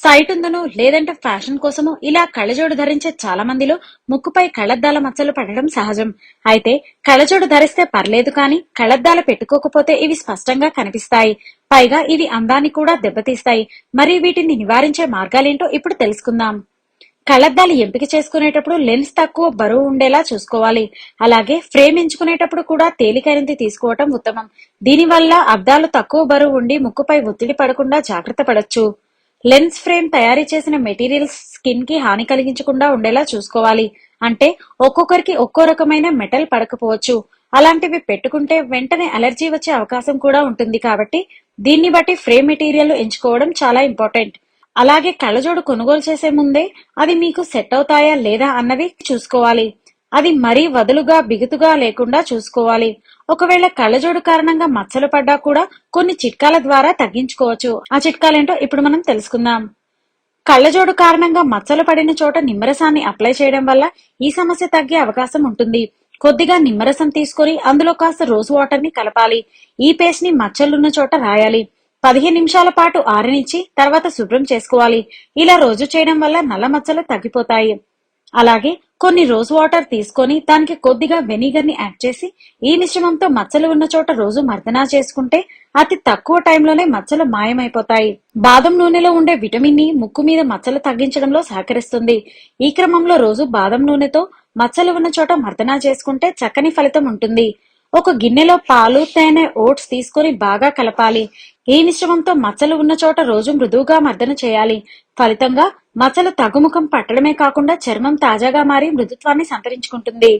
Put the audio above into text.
Site ఉందనో లేదంటే fashion కోసమో ఇలా కళ్ళజోడు ధరించే చాలా మందిలో ముక్కుపై కళ్లద్దాల మచ్చలు పడడం సహజం. అయితే కళ్ళజోడు ధరిస్తే పర్లేదు కానీ కళ్లద్దాలు పెట్టుకోకపోతే ఇవి స్పష్టంగా కనిపిస్తాయి. పైగా ఇవి అందాన్ని కూడా దెబ్బతీస్తాయి. మరి వీటిని నివారించే మార్గాలేంటో ఇప్పుడు తెలుసుకుందాం. కళ్లద్దాలు ఎంపిక చేసుకునేటప్పుడు లెన్స్ తక్కువ బరువు ఉండేలా చూసుకోవాలి. అలాగే ఫ్రేమ్ ఎంచుకునేటప్పుడు కూడా తేలికైనది తీసుకోవటం ఉత్తమం. దీనివల్ల అద్దాలు తక్కువ బరువు ఉండి ముక్కుపై ఒత్తిడి పడకుండా జాగ్రత్త పడొచ్చు. లెన్స్ ఫ్రేమ్ తయారీ చేసిన మెటీరియల్స్ స్కిన్ కి హాని కలిగించకుండా ఉండేలా చూసుకోవాలి. అంటే ఒక్కొక్కరికి ఒక్కో రకమైన మెటల్ పడకపోవచ్చు. అలాంటివి పెట్టుకుంటే వెంటనే అలర్జీ వచ్చే అవకాశం కూడా ఉంటుంది. కాబట్టి దీన్ని బట్టి ఫ్రేమ్ మెటీరియల్ ఎంచుకోవడం చాలా ఇంపార్టెంట్. అలాగే కళ్ళజోడు కొనుగోలు చేసే ముందే అది మీకు సెట్ అవుతాయా లేదా అన్నది చూసుకోవాలి. అది మరీ వదులుగా బిగుతుగా లేకుండా చూసుకోవాలి. ఒకవేళ కళ్ళజోడు కారణంగా మచ్చలు పడ్డా కూడా కొన్ని చిట్కాల ద్వారా తగ్గించుకోవచ్చు. ఆ చిట్కాలేంటో ఇప్పుడు మనం తెలుసుకుందాం. కళ్ళజోడు కారణంగా మచ్చలు పడిన చోట నిమ్మరసాన్ని అప్లై చేయడం వల్ల ఈ సమస్య తగ్గే అవకాశం ఉంటుంది. కొద్దిగా నిమ్మరసం తీసుకొని అందులో కాస్త రోజ్ వాటర్ ని కలపాలి. ఈ పేస్ట్ ని మచ్చలున్న చోట రాయాలి. 15 నిమిషాల పాటు ఆరనిచ్చి తర్వాత శుభ్రం చేసుకోవాలి. ఇలా రోజు చేయడం వల్ల నల్ల మచ్చలు తగ్గిపోతాయి. అలాగే కొన్ని రోజ్ వాటర్ తీసుకొని దానికి కొద్దిగా వెనిగర్ ని యాడ్ చేసి ఈ మిశ్రమంతో మచ్చలు ఉన్న చోట రోజు మర్దనా చేసుకుంటే అతి తక్కువ టైంలోనే మచ్చలు మాయమైపోతాయి. బాదం నూనెలో ఉండే విటమిన్ ని ముక్కు మీద మచ్చలు తగ్గించడంలో సహకరిస్తుంది. ఈ క్రమంలో రోజు బాదం నూనెతో మచ్చలు ఉన్న చోట మర్దనా చేసుకుంటే చక్కని ఫలితం ఉంటుంది. ఒక గిన్నెలో పాలు, తేనె, ఓట్స్ తీసుకొని బాగా కలపాలి. ఈ మిశ్రమంతో మచ్చలు ఉన్న చోట రోజు మృదువుగా మర్దన చేయాలి. ఫలితంగా మచ్చలు తగ్గుముఖం పట్టడమే కాకుండా చర్మం తాజాగా మారి మృదుత్వాన్ని సంతరించుకుంటుంది.